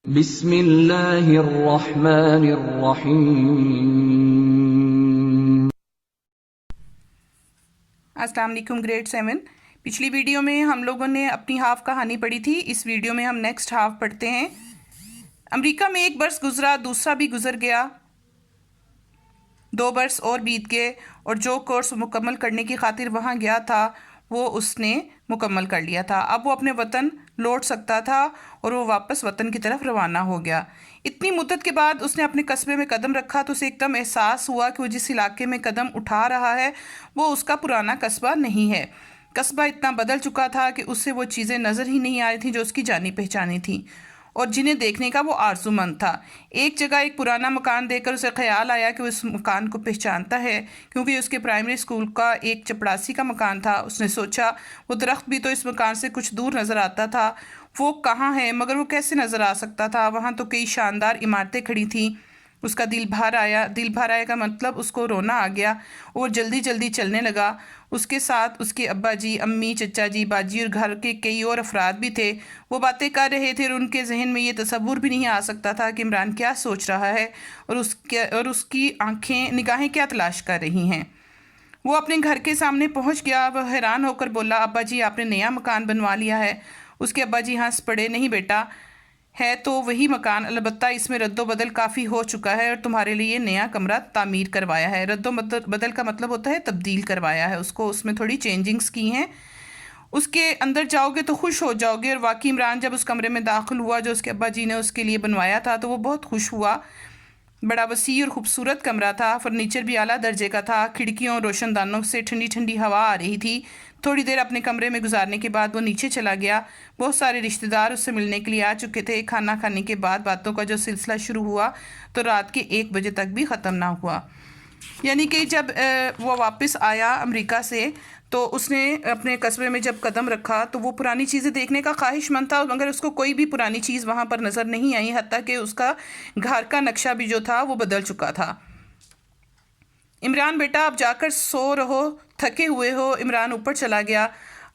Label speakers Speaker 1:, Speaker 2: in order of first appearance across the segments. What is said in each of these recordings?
Speaker 1: بسم اللہ الرحمن الرحیم۔
Speaker 2: السلام علیکم گریڈ 7۔ پچھلی ویڈیو میں ہم لوگوں نے اپنی ہاف کہانی پڑھی تھی۔ اس ویڈیو میں ہم نیکسٹ ہاف پڑھتے ہیں۔ امریکہ میں 1 برس گزرا، دوسرا بھی گزر گیا، 2 برس اور بیت گئے، اور جو کورس مکمل کرنے کی خاطر وہاں گیا تھا وہ اس نے مکمل کر لیا تھا۔ اب وہ اپنے وطن لوٹ سکتا تھا اور وہ واپس وطن کی طرف روانہ ہو گیا۔ اتنی مدت کے بعد اس نے اپنے قصبے میں قدم رکھا تو اسے ایک دم احساس ہوا کہ وہ جس علاقے میں قدم اٹھا رہا ہے وہ اس کا پرانا قصبہ نہیں ہے۔ قصبہ اتنا بدل چکا تھا کہ اس سے وہ چیزیں نظر ہی نہیں آ رہی تھیں جو اس کی جانی پہچانی تھیں اور جنہیں دیکھنے کا وہ آرزو مند تھا۔ ایک جگہ ایک پرانا مکان دیکھ کر اسے خیال آیا کہ وہ اس مکان کو پہچانتا ہے، کیونکہ یہ اس کے پرائمری اسکول کا ایک چپڑاسی کا مکان تھا۔ اس نے سوچا وہ درخت بھی تو اس مکان سے کچھ دور نظر آتا تھا، وہ کہاں ہے؟ مگر وہ کیسے نظر آ سکتا تھا؟ وہاں تو کئی شاندار عمارتیں کھڑی تھیں۔ اس کا دل بھر آیا۔ دل بھر آیا کا مطلب اس کو رونا آ گیا اور جلدی جلدی چلنے لگا۔ اس کے ساتھ اس کے ابا جی، امی، چچا جی، باجی اور گھر کے کئی اور افراد بھی تھے۔ وہ باتیں کر رہے تھے اور ان کے ذہن میں یہ تصور بھی نہیں آ سکتا تھا کہ عمران کیا سوچ رہا ہے اور اس کی نگاہیں کیا تلاش کر رہی ہیں۔ وہ اپنے گھر کے سامنے پہنچ گیا۔ وہ حیران ہو کر بولا، ابا جی آپ نے نیا مکان بنوا لیا ہے؟ اس کے ابا جی ہنس پڑے، نہیں بیٹا، ہے تو وہی مکان، البتہ اس میں رد و بدل کافی ہو چکا ہے اور تمہارے لیے نیا کمرہ تعمیر کروایا ہے۔ رد و بدل کا مطلب ہوتا ہے تبدیل کروایا ہے، اس میں تھوڑی چینجنگز کی ہیں۔ اس کے اندر جاؤ گے تو خوش ہو جاؤ گے۔ اور واقعی عمران جب اس کمرے میں داخل ہوا جو اس کے ابا جی نے اس کے لیے بنوایا تھا تو وہ بہت خوش ہوا۔ بڑا وسیع اور خوبصورت کمرہ تھا، فرنیچر بھی اعلیٰ درجے کا تھا، کھڑکیوں اور روشن دانوں سے ٹھنڈی ٹھنڈی ہوا آ رہی تھی۔ تھوڑی دیر اپنے کمرے میں گزارنے کے بعد وہ نیچے چلا گیا۔ بہت سارے رشتہ دار اس سے ملنے کے لیے آ چکے تھے۔ کھانا کھانے کے بعد باتوں کا جو سلسلہ شروع ہوا تو رات کے 1 بجے تک بھی ختم نہ ہوا۔ یعنی کہ جب وہ واپس آیا امریکہ سے تو اس نے اپنے قصبے میں جب قدم رکھا تو وہ پرانی چیزیں دیکھنے کا خواہش مند تھا، مگر اس کو کوئی بھی پرانی چیز وہاں پر نظر نہیں آئی، حتیٰ کہ اس کا گھر کا نقشہ بھی جو تھا وہ بدل چکا تھا۔ عمران بیٹا اب جا کر سو رہو، تھکے ہوئے ہو۔ عمران اوپر چلا گیا۔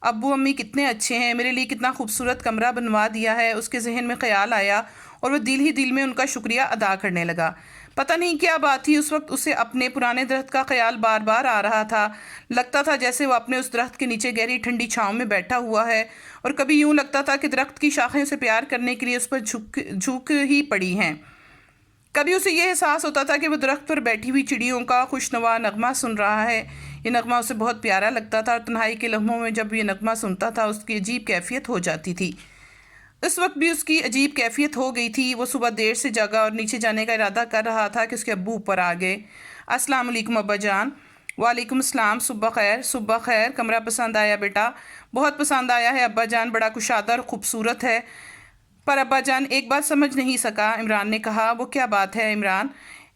Speaker 2: ابو امی کتنے اچھے ہیں، میرے لیے کتنا خوبصورت کمرہ بنوا دیا ہے، اس کے ذہن میں خیال آیا اور وہ دل ہی دل میں ان کا شکریہ ادا کرنے لگا۔ پتہ نہیں کیا بات تھی، اس وقت اسے اپنے پرانے درخت کا خیال بار بار آ رہا تھا۔ لگتا تھا جیسے وہ اپنے اس درخت کے نیچے گہری ٹھنڈی چھاؤں میں بیٹھا ہوا ہے، اور کبھی یوں لگتا تھا کہ درخت کی شاخیں اسے پیار کرنے کے لیے اس پر جھک ہی پڑی ہیں۔ کبھی اسے یہ احساس ہوتا تھا کہ وہ درخت پر بیٹھی ہوئی چڑیوں کا خوشنوا نغمہ سن رہا ہے۔ یہ نغمہ اسے بہت پیارا لگتا تھا اور تنہائی کے لمحوں میں جب یہ نغمہ سنتا تھا اس کی عجیب کیفیت ہو جاتی تھی۔ اس وقت بھی اس کی عجیب کیفیت ہو گئی تھی۔ وہ صبح دیر سے جاگا اور نیچے جانے کا ارادہ کر رہا تھا کہ اس کے ابو اوپر آ گئے۔ السلام علیکم ابا جان۔ وعلیکم السلام، صبح خیر۔ صبح خیر، کمرہ پسند آیا بیٹا؟ بہت پسند آیا ہے ابا جان، بڑا کشادہ اور خوبصورت ہے۔ پر ابا جان ایک بات سمجھ نہیں سکا، عمران نے کہا۔ وہ کیا بات ہے عمران؟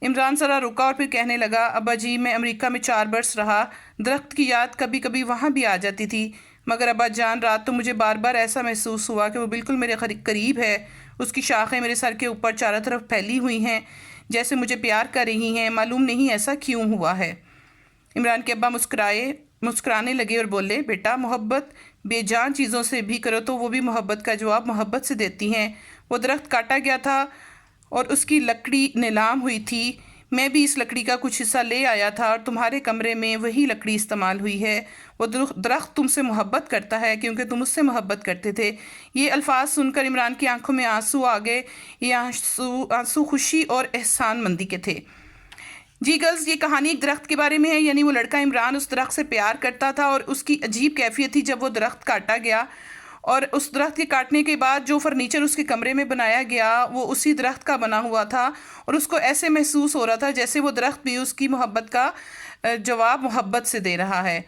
Speaker 2: عمران ذرا رکا اور پھر کہنے لگا، ابا جی میں امریکہ میں 4 برس رہا، درخت کی یاد کبھی کبھی وہاں بھی آ جاتی تھی، مگر ابا جان رات تو مجھے بار بار ایسا محسوس ہوا کہ وہ بالکل میرے قریب ہے، اس کی شاخیں میرے سر کے اوپر چاروں طرف پھیلی ہوئی ہیں جیسے مجھے پیار کر رہی ہیں، معلوم نہیں ایسا کیوں ہوا ہے۔ عمران کے ابا مسکرانے لگے اور بولے، بیٹا محبت بے جان چیزوں سے بھی کرو تو وہ بھی محبت کا جواب محبت سے دیتی ہیں۔ وہ درخت کاٹا گیا تھا اور اس کی لکڑی نیلام ہوئی تھی، میں بھی اس لکڑی کا کچھ حصہ لے آیا تھا اور تمہارے کمرے میں وہی لکڑی استعمال ہوئی ہے۔ وہ درخت تم سے محبت کرتا ہے کیونکہ تم اس سے محبت کرتے تھے۔ یہ الفاظ سن کر عمران کی آنکھوں میں آنسو آ گئے۔ یہ آنسو خوشی اور احسان مندی کے تھے۔ جی گرلز، یہ کہانی ایک درخت کے بارے میں ہے، یعنی وہ لڑکا عمران اس درخت سے پیار کرتا تھا اور اس کی عجیب کیفیت تھی جب وہ درخت کاٹا گیا، اور اس درخت کے کاٹنے کے بعد جو فرنیچر اس کے کمرے میں بنایا گیا وہ اسی درخت کا بنا ہوا تھا، اور اس کو ایسے محسوس ہو رہا تھا جیسے وہ درخت بھی اس کی محبت کا جواب محبت سے دے رہا ہے۔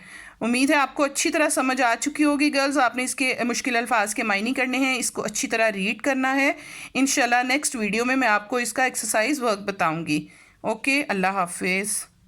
Speaker 2: امید ہے آپ کو اچھی طرح سمجھ آ چکی ہوگی گرلز۔ آپ نے اس کے مشکل الفاظ کے معنی کرنے ہیں، اس کو اچھی طرح ریڈ کرنا ہے۔ انشاءاللہ نیکسٹ ویڈیو میں آپ کو اس کا ایکسرسائز ورک بتاؤں گی۔ اوکے، اللہ حافظ۔